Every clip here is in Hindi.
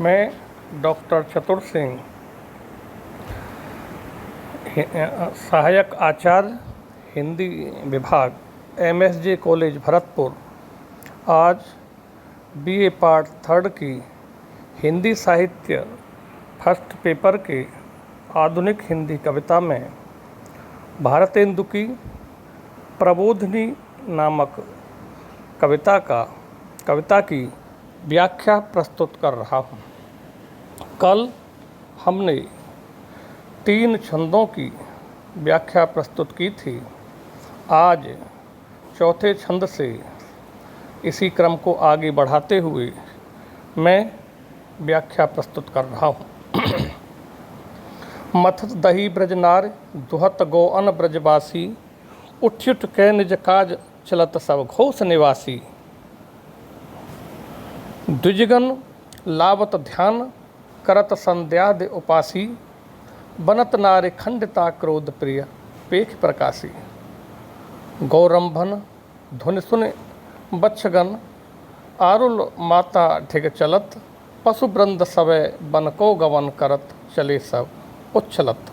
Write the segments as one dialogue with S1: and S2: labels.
S1: मैं डॉक्टर चतुर सिंह, सहायक आचार्य हिंदी विभाग, MSJ कॉलेज भरतपुर, आज BA पार्ट 3 की हिंदी साहित्य फर्स्ट पेपर के आधुनिक हिंदी कविता में भारतेंदु की प्रबोधिनी नामक कविता की व्याख्या प्रस्तुत कर रहा हूँ। कल हमने 3 छंदों की व्याख्या प्रस्तुत की थी। आज चौथे छंद से इसी क्रम को आगे बढ़ाते हुए मैं व्याख्या प्रस्तुत कर रहा हूँ। मथत दही ब्रजनार दुहत गो अन ब्रजवासी, उठ्युठ कै निज काज चलत सब घोष निवासी। द्विजगन लावत ध्यान करत संध्याद उपासी, बनत नारे खंडिता क्रोध प्रिय पेख प्रकाशी। गौरंभन धुन सुन बच्छगन, आरुल माता ढिग चलत, पशु वृंद सवै बन को गवन करत, चले सब उच्छलत।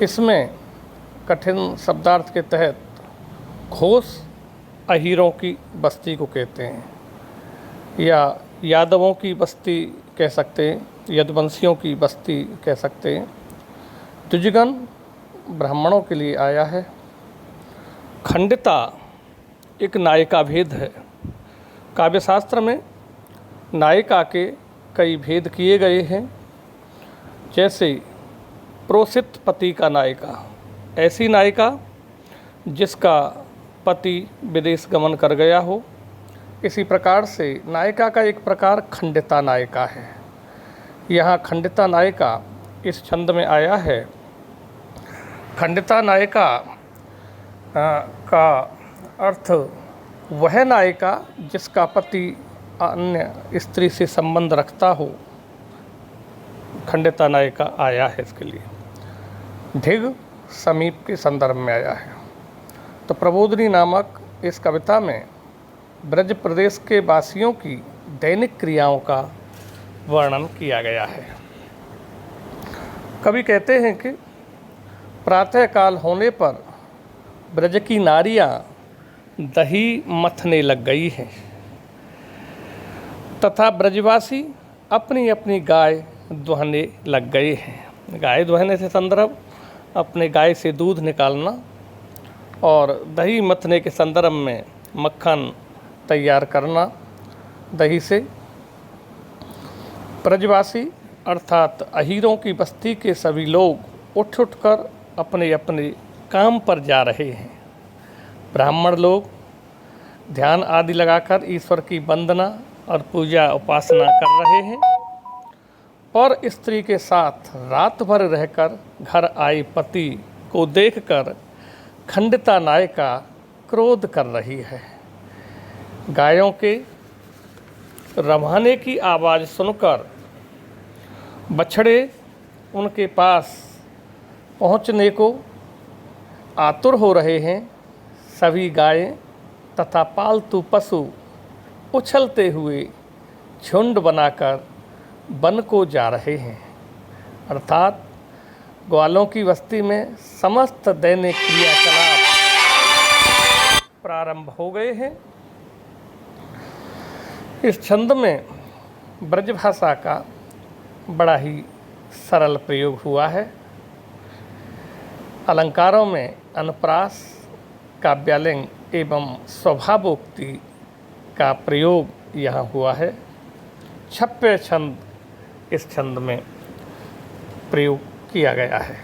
S1: इसमें कठिन शब्दार्थ के तहत घोष अहीरों की बस्ती को कहते हैं, या यादवों की बस्ती कह सकते हैं, यदुवंशियों की बस्ती कह सकते हैं। द्विजगन ब्राह्मणों के लिए आया है। खंडिता एक नायिका भेद है। काव्यशास्त्र में नायिका के कई भेद किए गए हैं। जैसे प्रोसित पति का नायिका, ऐसी नायिका जिसका पति विदेश गमन कर गया हो। इसी प्रकार से नायिका का एक प्रकार खंडिता नायिका है। यहाँ खंडिता नायिका इस छंद में आया है। खंडिता नायिका का अर्थ वह नायिका जिसका पति अन्य स्त्री से संबंध रखता हो। खंडिता नायिका आया है इसके लिए। ढिग समीप के संदर्भ में आया है। तो प्रबोधिनी नामक इस कविता में ब्रज प्रदेश के वासियों की दैनिक क्रियाओं का वर्णन किया गया है। कवि कहते हैं कि प्रातःकाल होने पर ब्रज की नारियां दही मथने लग गई हैं, तथा ब्रजवासी अपनी अपनी गाय दुहने लग गए हैं। गाय दुहने से संदर्भ अपने गाय से दूध निकालना, और दही मथने के संदर्भ में मक्खन तैयार करना दही से। ब्रजवासी अर्थात अहीरों की बस्ती के सभी लोग उठ कर अपने अपने काम पर जा रहे हैं। ब्राह्मण लोग ध्यान आदि लगाकर ईश्वर की वंदना और पूजा उपासना कर रहे हैं, और स्त्री के साथ रात भर रहकर घर आए पति को देखकर खंडिता नायिका क्रोध कर रही है। गायों के रवाने की आवाज़ सुनकर बछड़े उनके पास पहुंचने को आतुर हो रहे हैं। सभी गायें तथा पालतू पशु उछलते हुए झुंड बनाकर वन को जा रहे हैं। अर्थात ग्वालों की बस्ती में समस्त दैनिक क्रियाकलाप प्रारंभ हो गए हैं। इस छंद में ब्रजभाषा का बड़ा ही सरल प्रयोग हुआ है। अलंकारों में अनुप्रास, काव्यालिंग एवं स्वभावोक्ति का प्रयोग यहाँ हुआ है। 26 छंद इस छंद में प्रयोग किया गया है।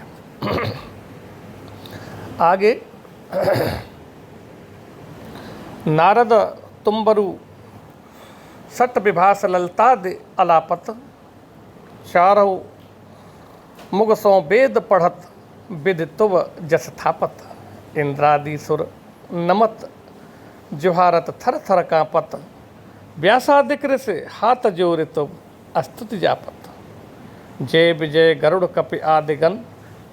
S1: आगे नारद तुम्बरु सट विभास ललताद अलापत, चारों मुगसों वेद पढ़त विदितुव जस थापत। इंद्रादि सुर नमत जुहारत थर थर कांपत, व्यासादिक ऋषि हाथ जोरितुव अस्तुति जापत। जय विजय गरुड़ कपि आदिगन,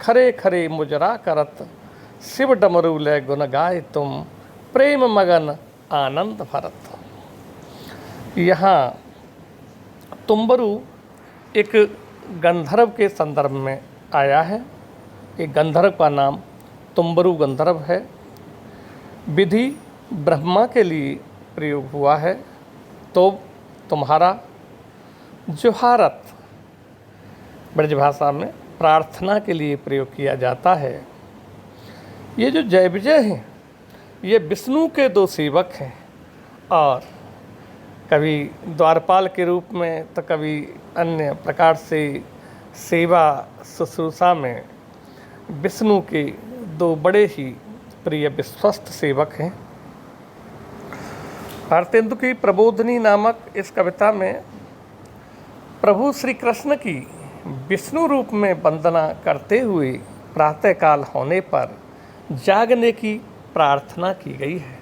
S1: खरे खरे मुजरा करत। शिव डमरू लय गुण गाय तुम, प्रेम मगन आनंद भरत। यहाँ तुम्बरु एक गंधर्व के संदर्भ में आया है। एक गंधर्व का नाम तुम्बरु गंधर्व है। विधि ब्रह्मा के लिए प्रयोग हुआ है। तो तुम्हारा जुहारत ब्रजभाषा में प्रार्थना के लिए प्रयोग किया जाता है। ये जो जय विजय हैं ये विष्णु के दो सेवक हैं और कभी द्वारपाल के रूप में तो कभी अन्य प्रकार से सेवा शुश्रूषा में विष्णु के दो बड़े ही प्रिय विश्वस्त सेवक हैं। भारतेंदु की प्रबोधिनी नामक इस कविता में प्रभु श्री कृष्ण की विष्णु रूप में वंदना करते हुए प्रातःकाल होने पर जागने की प्रार्थना की गई है।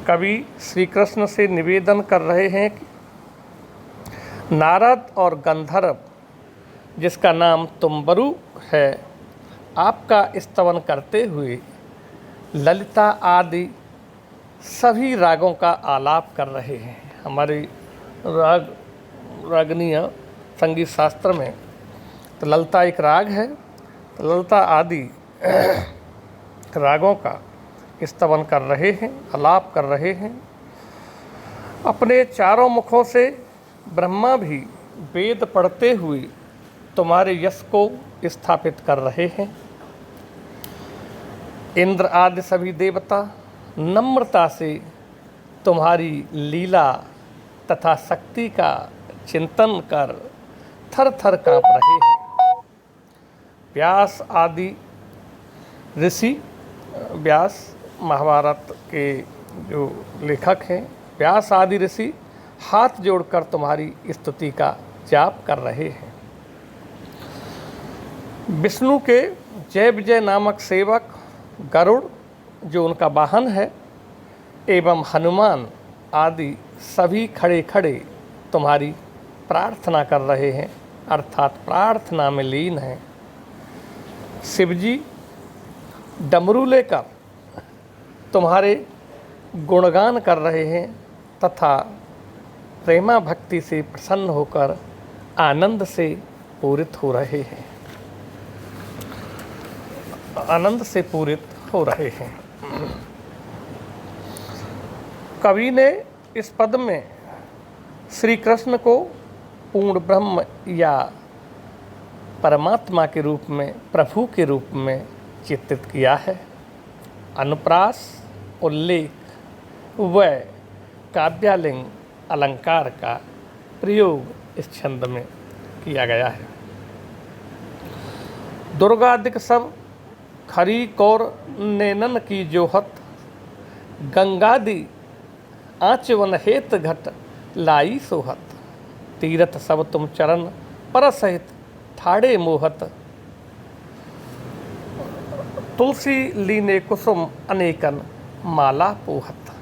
S1: कवि श्री कृष्ण से निवेदन कर रहे हैं कि नारद और गंधर्व जिसका नाम तुम्बरु है आपका स्तवन करते हुए ललिता आदि सभी रागों का आलाप कर रहे हैं। हमारी रागनीय संगीत शास्त्र में तो ललिता एक राग है। तो ललिता आदि रागों का स्तवन कर रहे हैं, आलाप कर रहे हैं। अपने चारों मुखों से ब्रह्मा भी वेद पढ़ते हुए तुम्हारे यश को स्थापित कर रहे हैं। इंद्र आदि सभी देवता नम्रता से तुम्हारी लीला तथा शक्ति का चिंतन कर थर थर काँप रहे हैं। व्यास आदि ऋषि, व्यास महाभारत के जो लेखक हैं, व्यास आदि ऋषि हाथ जोड़कर तुम्हारी स्तुति का जाप कर रहे हैं। विष्णु के जय विजय नामक सेवक गरुड़ जो उनका वाहन है एवं हनुमान आदि सभी खड़े खड़े तुम्हारी प्रार्थना कर रहे हैं, अर्थात प्रार्थना में लीन हैं। शिवजी डमरू लेकर तुम्हारे गुणगान कर रहे हैं तथा प्रेमा भक्ति से प्रसन्न होकर आनंद से पूरित हो रहे हैं, आनंद से पूरित हो रहे हैं। कवि ने इस पद में श्री कृष्ण को पूर्ण ब्रह्म या परमात्मा के रूप में, प्रभु के रूप में चित्रित किया है। अनुप्रास, उल्लेख व काव्यालिंग अलंकार का प्रयोग इस छंद में किया गया है। दुर्गादिक सब खरी कौर नैनन की जोहत, गंगादि आचवन हेत घट लाई सोहत, तीरथ सब तुम चरण पर सहित ठाड़े मोहत, तुलसी लीने कुसुम अनेकन माला पोहत,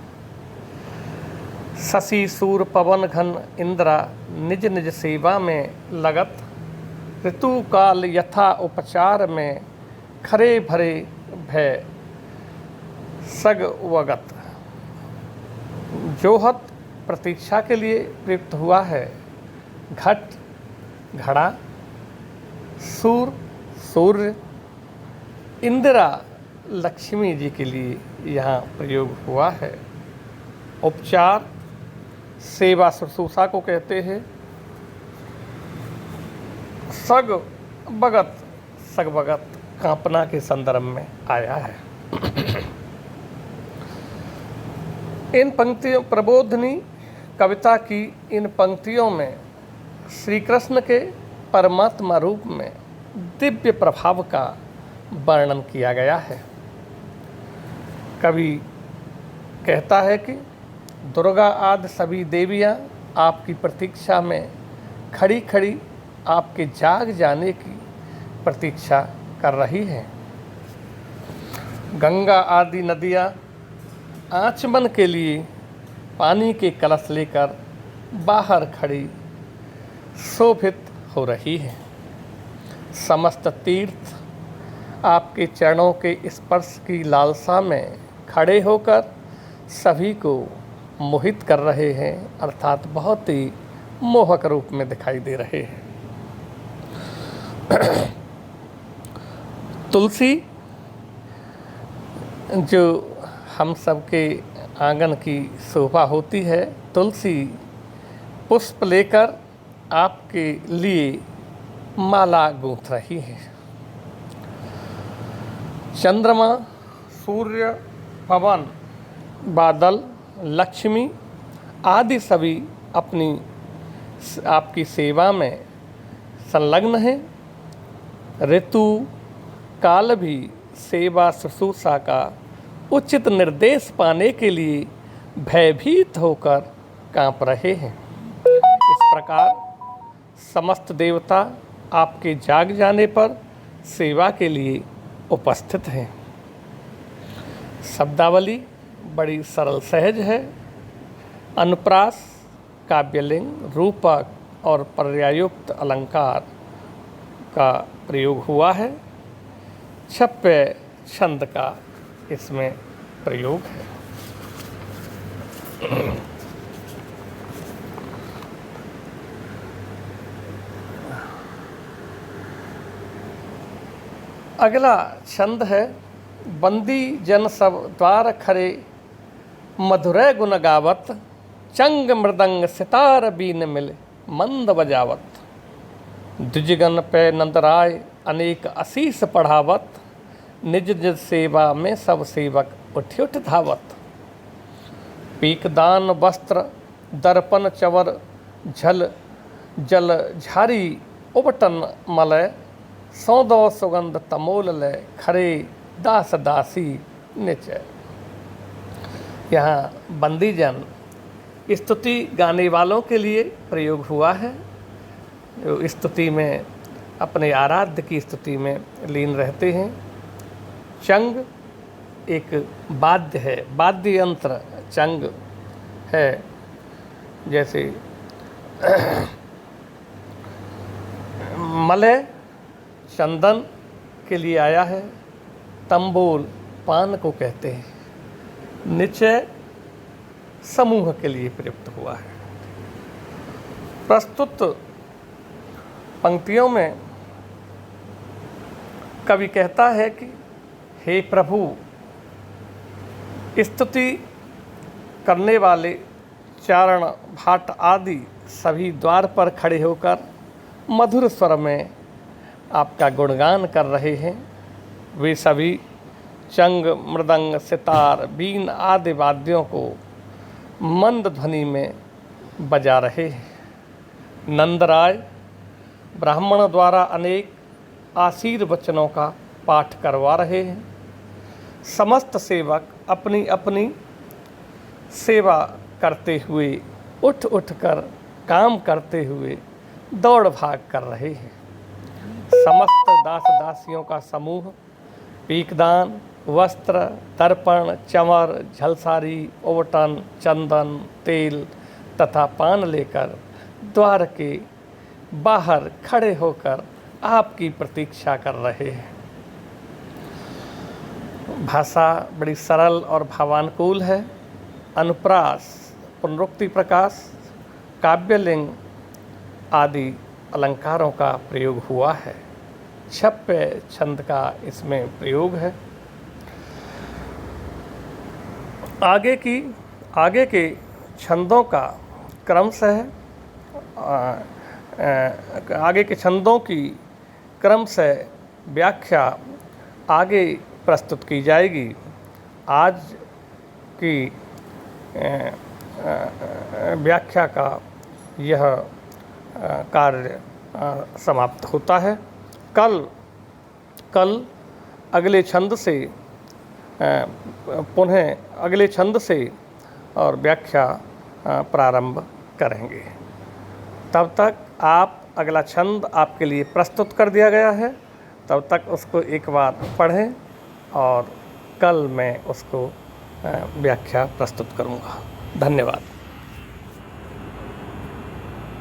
S1: शशि सूर पवन घन इंद्रा निज निज सेवा में लगत, ऋतु काल यथा उपचार में खरे भरे भय सग वगत। जोहत प्रतीक्षा के लिए प्रयुक्त हुआ है। घट घड़ा, सूर सूर्य, इंदिरा लक्ष्मी जी के लिए यहाँ प्रयोग हुआ है। उपचार सेवा शुश्रूषा को कहते हैं। सग बगत, सग बगत कांपना के संदर्भ में आया है। इन पंक्तियों, प्रबोधिनी कविता की इन पंक्तियों में श्री कृष्ण के परमात्मा रूप में दिव्य प्रभाव का वर्णन किया गया है। कवि कहता है कि दुर्गा आदि सभी देवियाँ आपकी प्रतीक्षा में खड़ी खड़ी आपके जाग जाने की प्रतीक्षा कर रही हैं। गंगा आदि नदियाँ आचमन के लिए पानी के कलश लेकर बाहर खड़ी शोभित हो रही हैं। समस्त तीर्थ आपके चरणों के स्पर्श की लालसा में खड़े होकर सभी को मोहित कर रहे हैं, अर्थात बहुत ही मोहक रूप में दिखाई दे रहे हैं। तुलसी जो हम सबके आंगन की शोभा होती है, तुलसी पुष्प लेकर आपके लिए माला गूंथ रही है। चंद्रमा, सूर्य, पवन, बादल, लक्ष्मी आदि सभी अपनी आपकी सेवा में संलग्न हैं। ऋतु काल भी सेवा शुश्रूषा का उचित निर्देश पाने के लिए भयभीत होकर कांप रहे हैं। इस प्रकार समस्त देवता आपके जाग जाने पर सेवा के लिए उपस्थित हैं। शब्दावली बड़ी सरल सहज है। अनुप्रास, काव्यलिंग, रूपक और पर्यायुक्त अलंकार का प्रयोग हुआ है। छप्पय छंद का इसमें प्रयोग है। अगला छंद है, बंदी जन सब द्वार खरे, मधुरै गुण गावत, चंग मृदंग सितार बीन मिले मंद बजावत। द्विजगण पे नंदराय अनेक असीस पढ़ावत, निज निज सेवा में सब सेवक उठ उठ धावत। पीकदान वस्त्र दर्पण चवर झल जल झारी उबटन मलय, सौदो सुगंध तमोल लय, खरे दास दासी निचय। यहाँ बंदीजन स्तुति गाने वालों के लिए प्रयोग हुआ है, जो स्तुति में अपने आराध्य की स्तुति में लीन रहते हैं। चंग एक वाद्य है, वाद्य यंत्र चंग है। जैसे मलय चंदन के लिए आया है, तंबोल पान को कहते हैं, निचय समूह के लिए प्रयुक्त हुआ है। प्रस्तुत पंक्तियों में कवि कहता है कि हे प्रभु, स्तुति करने वाले चारण भाट आदि सभी द्वार पर खड़े होकर मधुर स्वर में आपका गुणगान कर रहे हैं। वे सभी चंग, मृदंग, सितार, बीन आदि वाद्यों को मंद ध्वनि में बजा रहे हैं। नंदराय ब्राह्मण द्वारा अनेक आशीर्वचनों का पाठ करवा रहे हैं। समस्त सेवक अपनी अपनी सेवा करते हुए उठ उठ कर काम करते हुए दौड़ भाग कर रहे हैं। समस्त दास दासियों का समूह पीकदान, वस्त्र, दर्पण, चंवर, झलसारी, ओवटन, चंदन, तेल तथा पान लेकर द्वार के बाहर खड़े होकर आपकी प्रतीक्षा कर रहे हैं। भाषा बड़ी सरल और भावानुकूल है। अनुप्रास, पुनरुक्ति प्रकाश, काव्यलिंग आदि अलंकारों का प्रयोग हुआ है। छप्पय छंद का इसमें प्रयोग है। आगे के छंदों का क्रमशः आगे के छंदों की क्रमशः व्याख्या आगे प्रस्तुत की जाएगी। आज की व्याख्या का यह कार्य समाप्त होता है। कल अगले छंद से पुनः अगले छंद से और व्याख्या प्रारंभ करेंगे। तब तक आप अगला छंद आपके लिए प्रस्तुत कर दिया गया है, तब तक उसको एक बार पढ़ें और कल मैं उसको व्याख्या प्रस्तुत करूँगा। धन्यवाद।